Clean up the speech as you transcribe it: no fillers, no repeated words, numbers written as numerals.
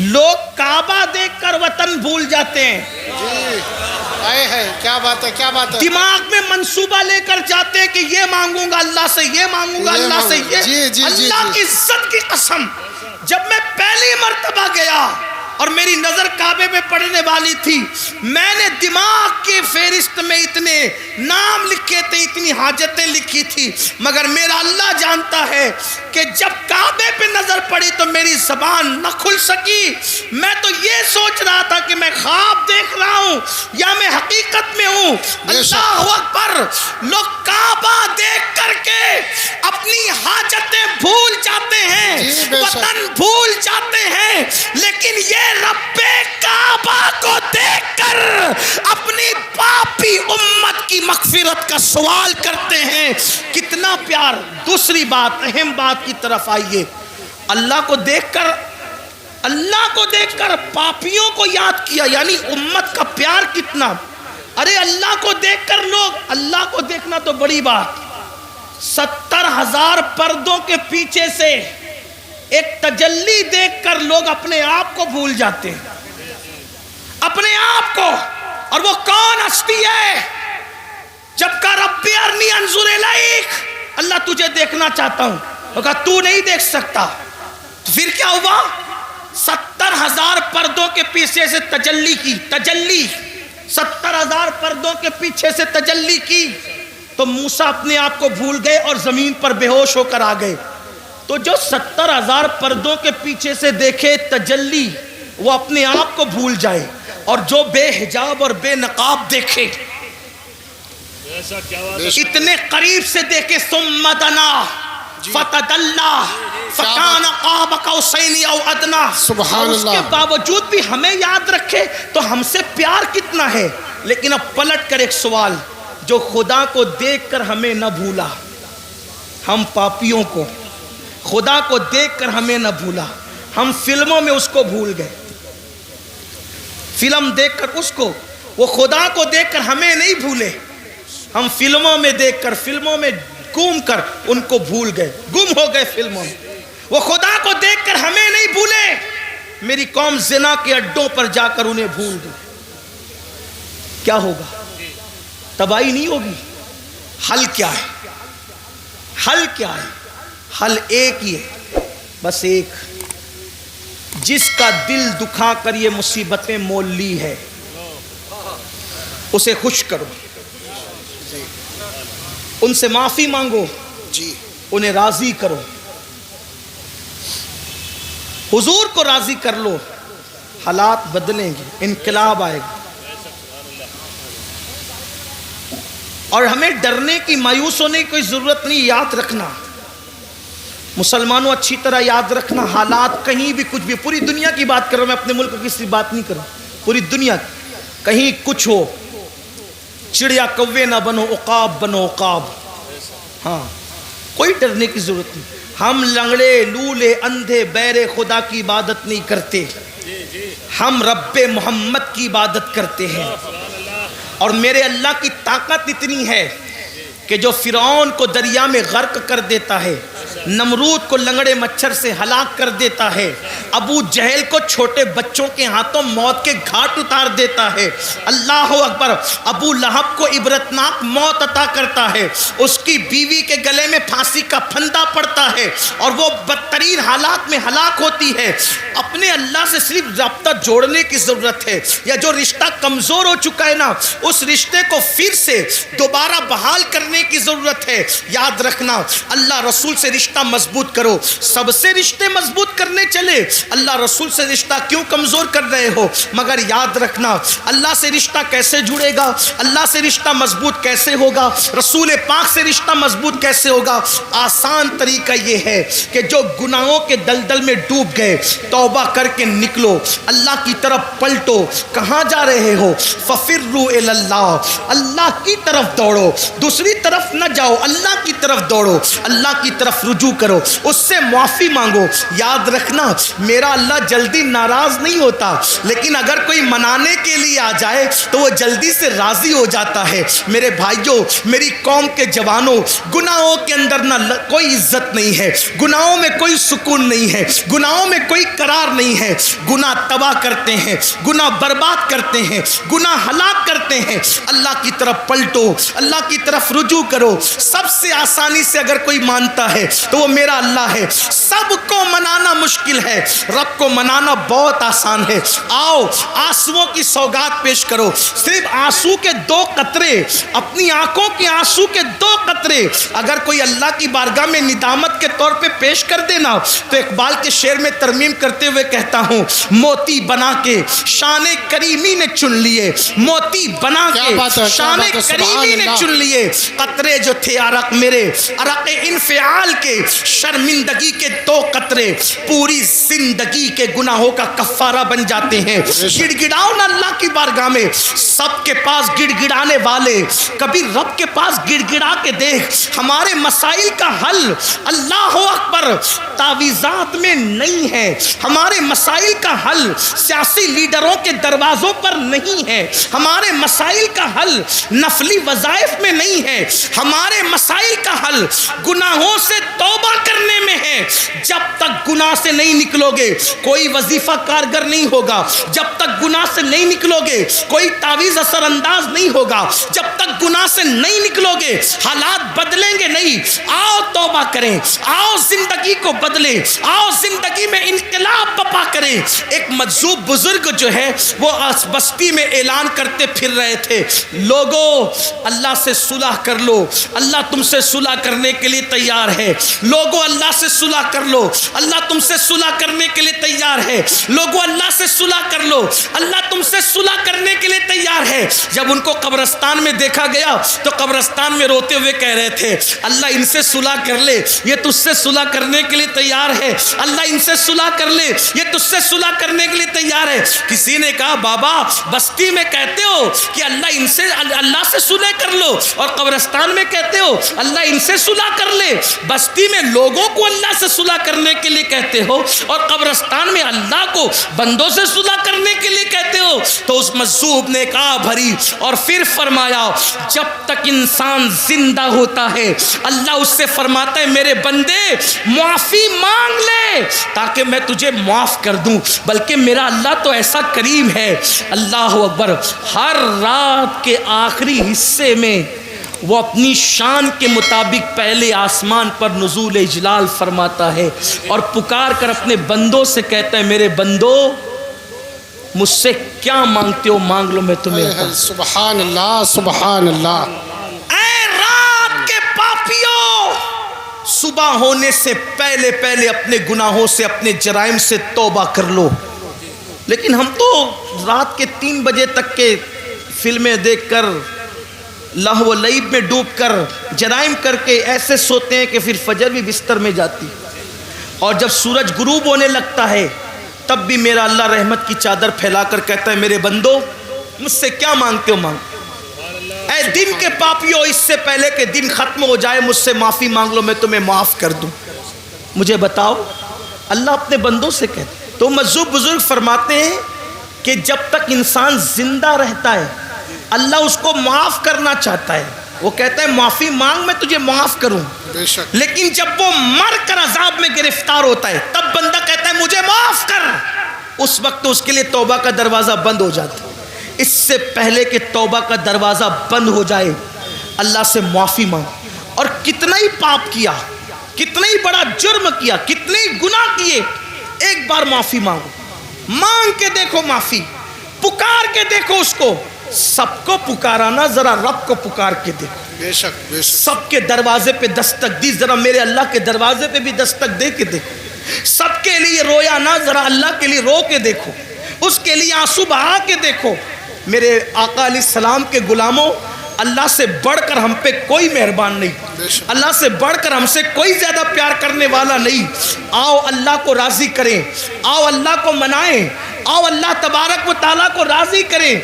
لوگ کعبہ دیکھ کر وطن بھول جاتے ہیں. جی ہے کیا بات ہے، کیا بات ہے. دماغ میں منصوبہ لے کر جاتے ہیں کہ یہ مانگوں گا اللہ سے، یہ مانگوں گا اللہ سے، یہ اللہ کی عزت کی قسم. جب میں پہلی مرتبہ گیا اور میری نظر کعبے پہ پڑنے والی تھی، میں نے دماغ کی فہرست میں اتنے نام لکھے تھے، اتنی حاجتیں لکھی تھی، مگر میرا اللہ جانتا ہے کہ جب کعبے پہ نظر پڑی تو میری زبان نہ کھل سکی. میں تو یہ سوچ رہا تھا کہ میں خواب دیکھ رہا ہوں یا میں حقیقت میں ہوں. اللہ اکبر. لوگ کعبہ دیکھ کر کے اپنی حاجتیں بھول جاتے ہیں، وطن بھول جاتے ہیں، لیکن یہ رب کعبہ کو دیکھ کر اپنی پاپی امت کی مغفرت کا سوال کرتے ہیں. کتنا پیار. دوسری بات، اہم بات کی طرف آئیے. اللہ کو دیکھ کر پاپیوں کو یاد کیا، یعنی امت کا پیار کتنا. ارے اللہ کو دیکھ کر لوگ، اللہ کو دیکھنا تو بڑی بات، 70,000 پردوں کے پیچھے سے ایک تجلی دیکھ کر لوگ اپنے آپ کو بھول جاتے ہیں، اپنے آپ کو. اور وہ کون ہستی ہے؟ جب کا رب ارنی انظر الیک، اللہ تجھے دیکھنا چاہتا ہوں. وہ کہا تو نہیں دیکھ سکتا. تو پھر کیا ہوا؟ 70,000 پردوں کے پیچھے سے تجلی کی. 70,000 پردوں کے پیچھے سے تجلی کی تو موسیٰ اپنے آپ کو بھول گئے اور زمین پر بے ہوش ہو کر آ گئے. تو جو 70,000 پردوں کے پیچھے سے دیکھے تجلی، وہ اپنے آپ کو بھول جائے، اور جو بے حجاب اور بے نقاب دیکھے، اتنے قریب سے دیکھے، ثم دنا فتدلی فکان قاب قوسین او ادنی، سبحان اس کے اللہ. باوجود بھی ہمیں یاد رکھے تو ہم سے پیار کتنا ہے. لیکن اب پلٹ کر ایک سوال، جو خدا کو دیکھ کر ہمیں نہ بھولا، ہم پاپیوں کو خدا کو دیکھ کر ہمیں نہ بھولا، ہم فلموں میں اس کو بھول گئے. فلم دیکھ کر اس کو، وہ خدا کو دیکھ کر ہمیں نہیں بھولے، ہم فلموں میں دیکھ کر، فلموں میں گھوم کر ان کو بھول گئے، گم ہو گئے فلموں میں. وہ خدا کو دیکھ کر ہمیں نہیں بھولے، میری قوم زنا کے اڈوں پر جا کر انہیں بھول گئی. کیا ہوگا؟ تباہی نہیں ہوگی. حل کیا ہے؟ حل کیا ہے؟ حل ایک ہی ہے، بس ایک. جس کا دل دکھا کر یہ مصیبتیں مول لی ہے، اسے خوش کرو، ان سے معافی مانگو، جی انہیں راضی کرو، حضور کو راضی کر لو، حالات بدلیں گے، انقلاب آئے گا. اور ہمیں ڈرنے کی، مایوس ہونے کی کوئی ضرورت نہیں. یاد رکھنا مسلمانوں، اچھی طرح یاد رکھنا، حالات کہیں بھی کچھ بھی، پوری دنیا کی بات کر رہا ہوں میں، اپنے ملک کی کسی بات نہیں کر رہا، پوری دنیا، کہیں کچھ ہو، چڑیا کوے نہ بنو، عقاب بنو عقاب. ہاں، کوئی ڈرنے کی ضرورت نہیں. ہم لنگڑے، لولے، اندھے، بہرے خدا کی عبادت نہیں کرتے، ہم رب محمد کی عبادت کرتے ہیں. اور میرے اللہ کی طاقت اتنی ہے کہ جو فرعون کو دریا میں غرق کر دیتا ہے، نمرود کو لنگڑے مچھر سے ہلاک کر دیتا ہے، ابو جہل کو چھوٹے بچوں کے ہاتھوں موت کے گھاٹ اتار دیتا ہے، اللہ اکبر، ابو لہب کو عبرتناک موت عطا کرتا ہے، اس کی بیوی کے گلے میں پھانسی کا پھندا پڑتا ہے اور وہ بدترین حالات میں ہلاک ہوتی ہے. اپنے اللہ سے صرف رابطہ جوڑنے کی ضرورت ہے، یا جو رشتہ کمزور ہو چکا ہے نا، اس رشتے کو پھر سے دوبارہ بحال کرنے کی ضرورت ہے. یاد رکھنا، اللہ رسول سے رشتہ مضبوط کرو. سب سے رشتے مضبوط کرنے چلے، اللہ رسول سے رشتہ کیوں کمزور کر رہے ہو؟ مگر یاد رکھنا، اللہ سے رشتہ کیسے جڑے گا، اللہ سے رشتہ مضبوط کیسے ہوگا، رسول پاک سے رشتہ مضبوط کیسے ہوگا؟ آسان طریقہ یہ ہے کہ جو گناہوں کے دلدل میں ڈوب گئے، توبہ کر کے نکلو، اللہ کی طرف پلٹو. کہاں جا رہے ہو؟ ففروا الی اللہ، اللہ کی طرف دوڑو، دوسری طرف نہ جاؤ، اللہ کی طرف دوڑو، اللہ کی طرف رجوع کرو, اس سے معافی مانگو. یاد رکھنا میرا اللہ جلدی ناراض نہیں ہوتا, لیکن اگر کوئی منانے کے لیے آ جائے تو وہ جلدی سے راضی ہو جاتا ہے. میرے بھائیوں, میری قوم کے جوانوں, گناہوں کے اندر نہ کوئی عزت نہیں ہے, گناہوں میں کوئی سکون نہیں ہے, گناہوں میں کوئی قرار نہیں ہے. گناہ تباہ کرتے ہیں, گناہ برباد کرتے ہیں, گناہ ہلاک کرتے ہیں. اللہ کی طرف پلٹو, اللہ کی طرف رجوع کرو. سب سے آسانی سے اگر کوئی مانتا ہے تو وہ میرا اللہ ہے. سب کو منانا مشکل ہے, رب کو منانا بہت آسان ہے. آؤ آنسوؤں کی سوگات پیش کرو. صرف آنسو کے 2 قطرے, اپنی آنکھوں کی آنسو کے 2 قطرے اگر کوئی اللہ کی بارگاہ میں ندامت کے طور پہ پیش کر دینا تو اقبال کے شعر میں ترمیم کرتے ہوئے کہتا ہوں, موتی بنا کے شان کریمی نے چن لیے, موتی بنا کے شان کریمی نے چن لیے. قطرے جو تھے عرق میرے, عرق انفعال کے, شرمندگی کے 2 قطرے پوری زندگی کے گناہوں کا کفارہ بن جاتے ہیں. گڑ گڑاؤ نا اللہ کی بارگاہ میں. سب کے پاس گڑ گڑانے والے, کبھی رب کے پاس گڑ گڑا کے دیکھ. ہمارے مسائل کا حل اللہ اکبر تعویذات میں نہیں ہے. ہمارے مسائل کا حل سیاسی لیڈروں کے دروازوں پر نہیں ہے. ہمارے مسائل کا حل نفلی وظائف میں نہیں ہے. ہمارے مسائل کا حل گناہوں سے توبہ کرنے میں ہے. جب تک گناہ سے نہیں نکلو گے کوئی وظیفہ کارگر نہیں ہوگا. جب تک گناہ سے نہیں نکلو گے کوئی تعویذ اثر انداز نہیں ہوگا. جب تک گناہ سے نہیں نکلو گے حالات بدلیں گے نہیں. آؤ توبہ کریں, آؤ زندگی کو بدلیں, آؤ زندگی میں انقلاب بپا کریں. ایک مجذوب بزرگ جو ہے وہ بستی میں اعلان کرتے پھر رہے تھے, لوگوں اللہ سے صلح کر لو, اللہ تم سے صلح کرنے کے لیے تیار ہے. لوگوں اللہ سے صلح کر لو, اللہ تم سے صلح کرنے کے لیے تیار ہے. لوگوں اللہ سے صلح کر لو, اللہ تم سے صلح کرنے کے لیے تیار ہے. جب ان کو قبرستان میں دیکھا گیا تو قبرستان میں روتے ہوئے کہہ رہے تھے, اللہ ان سے صلح کر لے, یہ تجھ سے صلح کرنے کے لیے تیار ہے. اللہ ان سے صلح کر لے, یہ تجھ سے صلح کرنے کے لیے تیار ہے. کسی نے کہا, بابا بستی میں کہتے ہو کہ اللہ سے صلح کر لو, اور قبرستان میں کہتے ہو اللہ ان سے صلح کر لے. بستی میں لوگوں کو اللہ سے صلح کرنے کے لیے کہتے ہو اور قبرستان میں اللہ کو بندوں سے صلح کرنے کے لیے کہتے ہو. تو اس مجذوب نے کہا بھری اور پھر فرمایا, جب تک انسان زندہ ہوتا ہے اللہ اس سے فرماتا ہے میرے بندے معافی مانگ لے تاکہ میں تجھے معاف کر دوں. بلکہ میرا اللہ تو ایسا کریم ہے, اللہ اکبر, ہر رات کے آخری حصے میں وہ اپنی شان کے مطابق پہلے آسمان پر نزول اجلال فرماتا ہے اور پکار کر اپنے بندوں سے کہتا ہے, میرے بندو مجھ سے کیا مانگتے ہو مانگ لو, میں تمہیں عطا. سبحان اللہ, سبحان اللہ. اے رات کے پاپیوں, صبح ہونے سے پہلے پہلے اپنے گناہوں سے, اپنے جرائم سے توبہ کر لو. لیکن ہم تو رات کے 3 بجے تک کے فلمیں دیکھ کر, لہو و لعب میں ڈوب کر, جرائم کر کے ایسے سوتے ہیں کہ پھر فجر بھی بستر میں جاتی, اور جب سورج غروب ہونے لگتا ہے تب بھی میرا اللہ رحمت کی چادر پھیلا کر کہتا ہے, میرے بندو مجھ سے کیا مانگتے ہو مانگ. اے دن کے پاپیو, اس سے پہلے کہ دن ختم ہو جائے مجھ سے معافی مانگ لو, میں تمہیں معاف کر دوں. مجھے بتاؤ, اللہ اپنے بندوں سے کہتے. تو مجذوب بزرگ فرماتے ہیں کہ جب تک انسان زندہ رہتا ہے اللہ اس کو معاف کرنا چاہتا ہے. وہ کہتا ہے معافی مانگ, میں تجھے معاف کروں. بے شک. لیکن جب وہ مر کر عذاب میں گرفتار ہوتا ہے تب بندہ کہتا ہے مجھے معاف کر. اس وقت اس کے لیے توبہ کا دروازہ بند ہو جاتا ہے. اس سے پہلے کہ توبہ کا دروازہ بند ہو جائے اللہ سے معافی مانگ. اور کتنا ہی پاپ کیا, کتنا ہی بڑا جرم کیا, کتنے ہی گناہ کیے, ایک بار معافی مانگو. مانگ کے دیکھو معافی, پکار کے دیکھو اس کو. سب کو پکارانا, ذرا رب کو پکار کے دیکھو. بے شک, بے شک. سب کے دروازے پہ دستک دی, ذرا میرے اللہ کے دروازے پہ بھی دستک دے کے دیکھو. سب کے لیے رویا نہ, ذرا اللہ کے لیے رو کے دیکھو, اس کے لیے آنسو بہا کے دیکھو. میرے آقا علیہ السلام کے غلاموں, اللہ سے بڑھ کر ہم پہ کوئی مہربان نہیں, اللہ سے بڑھ کر ہم سے کوئی زیادہ پیار کرنے والا نہیں. آؤ اللہ کو راضی کریں, آؤ اللہ کو منائیں, آؤ اللہ تبارک و تعالیٰ کو راضی کریں.